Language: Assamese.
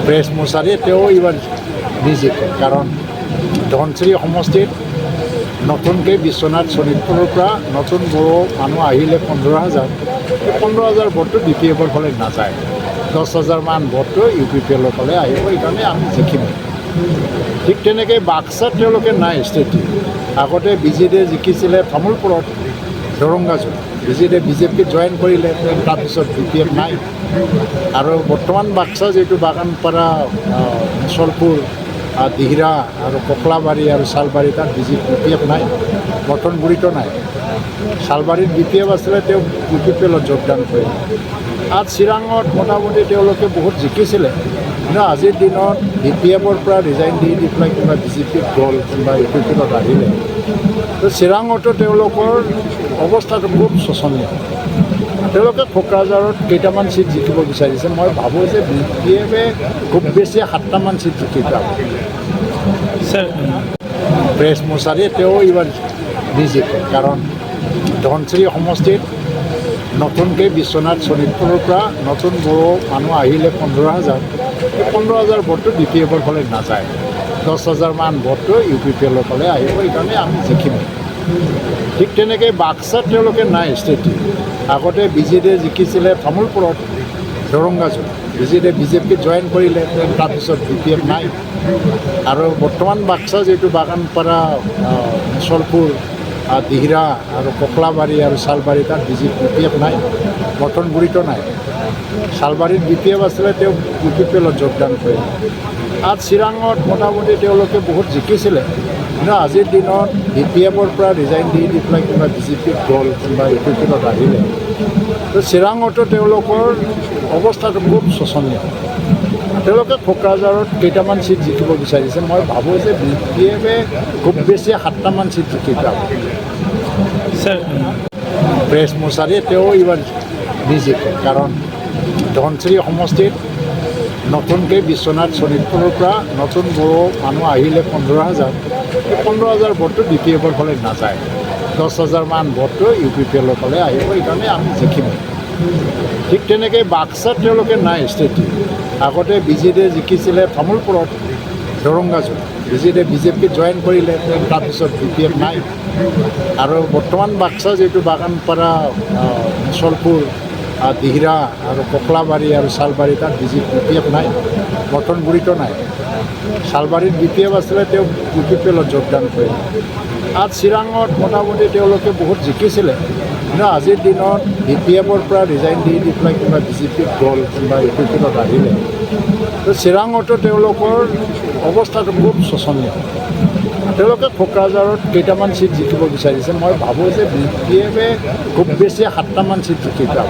প্ৰেছ মোচাৰী তেওঁ এইবাৰ নিজিকে, কাৰণ ধনশ্ৰী সমষ্টিত নতুনকৈ বিশ্বনাথ শোণিতপুৰৰ পৰা নতুন বড়ো মানুহ আহিলে 15,000, এই 15,000 ভোটটো বি পি এফৰ ফালে নাযায়, 10,000 মান ভোটটো ইউ পি পি এলৰ ফালে আহিব, সেইকাৰণে আমি জিকিম। ঠিক তেনেকৈ বাক্সাত তেওঁলোকে নাই স্থিতি। আগতে বি জে ডিয়ে জিকিছিলে তামোলপুৰত, দৰংগাজুত, বিজেপিত জইন কৰিলে, তাৰপিছত বি পি এফ নাই। আৰু বৰ্তমান বাক্সা যিটো বাগানপাৰা, মুছলপুৰ, দিহিৰা আৰু ককলাবাৰী আৰু শালবাৰী, তাত বি পি এফ নাই, মটনগুৰিতো নাই। শালবাৰীত বি পি এফ আছিলে, তেওঁ ইউ পি পি এলত যোগদান কৰিলে। আৰু চিৰাঙত মোটামুটি তেওঁলোকে বহুত জিকিছিলে, কিন্তু আজিৰ দিনত বি পি এফৰ পৰা ৰিজাইন দি পেলাই কোনোবা বিজেপিত গ'ল, কোনোবা ইউ পি পি এলত আহিলে। তো চিৰাঙতো তেওঁলোকৰ অৱস্থাটো খুব শোচনীয়। তেওঁলোকে কোকৰাঝাৰত কেইটামান চিট জিকিব বিচাৰিছে। মই ভাবোঁ যে বি পি এফে খুব বেছি 7টামান চিট জিকি পাব। প্ৰেছ মোচাৰী তেওঁ এইবাৰ নিজিকে, কাৰণ ধনশ্ৰী সমষ্টিত নতুনকৈ বিশ্বনাথ শোণিতপুৰৰ পৰা নতুন বড়ো মানুহ আহিলে 15,000, এই 15,000 ভোটটো বি পি এফৰ ফালে নাযায়, 10,000 মান ভোটটো ইউ পি পি এলৰ ফালে আহিব, সেইকাৰণে আমি জিকিম। ঠিক তেনেকৈ বাক্সাত তেওঁলোকে নাই স্থিতি। আগতে বি জে ডিয়ে জিকিছিলে তামোলপুৰত, দৰংগাজুত, বিজেপিত জইন কৰিলে, তাৰপিছত বি পি এফ নাই। আৰু বৰ্তমান বাক্সা যিটো বাগানপাৰা, মুছলপুৰ, দিহিৰা আৰু ককলাবাৰী আৰু শালবাৰী, তাত বি পি এফ নাই, মটনগুৰিতো নাই। শালবাৰীত বি পি এফ আছিলে, তেওঁ ইউ পি পি এলত যোগদান কৰিলে। আৰু চিৰাঙত মোটামুটি তেওঁলোকে বহুত জিকিছিলে, কিন্তু আজিৰ দিনত বি পি এফৰ পৰা ৰিজাইন দি পেলাই কোনোবা বিজেপিত গ'ল, কোনোবা ইউ পি পি এলত আহিলে। তো চিৰাঙতো তেওঁলোকৰ অৱস্থাটো খুব শোচনীয়। তেওঁলোকে কোকৰাঝাৰত কেইটামান চিট জিকিব বিচাৰিছে। মই ভাবোঁ যে বি পি এফে খুব বেছি 7টামান চিট জিকি পাব। প্ৰেছ মোচাৰী তেওঁ এইবাৰ নিজিকে, কাৰণ ধনশ্ৰী সমষ্টিত নতুনকৈ বিশ্বনাথ শোণিতপুৰৰ পৰা নতুন বড়ো মানুহ আহিলে 15,000, এই 15,000 ভোটটো বি পি এফৰ ফালে নাযায়, 10,000 মান ভোটটো ইউ পি পি এলৰ ফালে আহিব, সেইকাৰণে আমি জিকিম। ঠিক তেনেকৈ বাক্সাত তেওঁলোকে নাই স্থিতি। আগতে বি জে ডিয়ে জিকিছিলে তামোলপুৰত, দৰংগাজুত, বিজেপিত জইন কৰিলে, তাৰপিছত বি পি এফ নাই। আৰু বৰ্তমান বাক্সা যিটো বাগানপাৰা, মুছলপুৰ, দিহিৰা আৰু ককলাবাৰী আৰু শালবাৰী, তাত বি পি এফ নাই, মটনগুৰিতো নাই। শালবাৰীত বি পি এফ আছিলে, তেওঁ ইউ পি পি এলত যোগদান কৰিলে। আৰু চিৰাঙত মোটামুটি তেওঁলোকে বহুত জিকিছিলে, কিন্তু আজিৰ দিনত বি পি এফৰ পৰা ৰিজাইন দি পেলাই কোনোবা বিজেপিত গ'ল, কোনোবা ইউ পি পি এলত আহিলে। তো চিৰাঙতো তেওঁলোকৰ অৱস্থাটো খুব শোচনীয়। তেওঁলোকে কোকৰাঝাৰত কেইটামান চিট জিকিব বিচাৰিছে। মই ভাবোঁ যে বি পি এফে খুব বেছি 7টামান চিট জিকি পাব।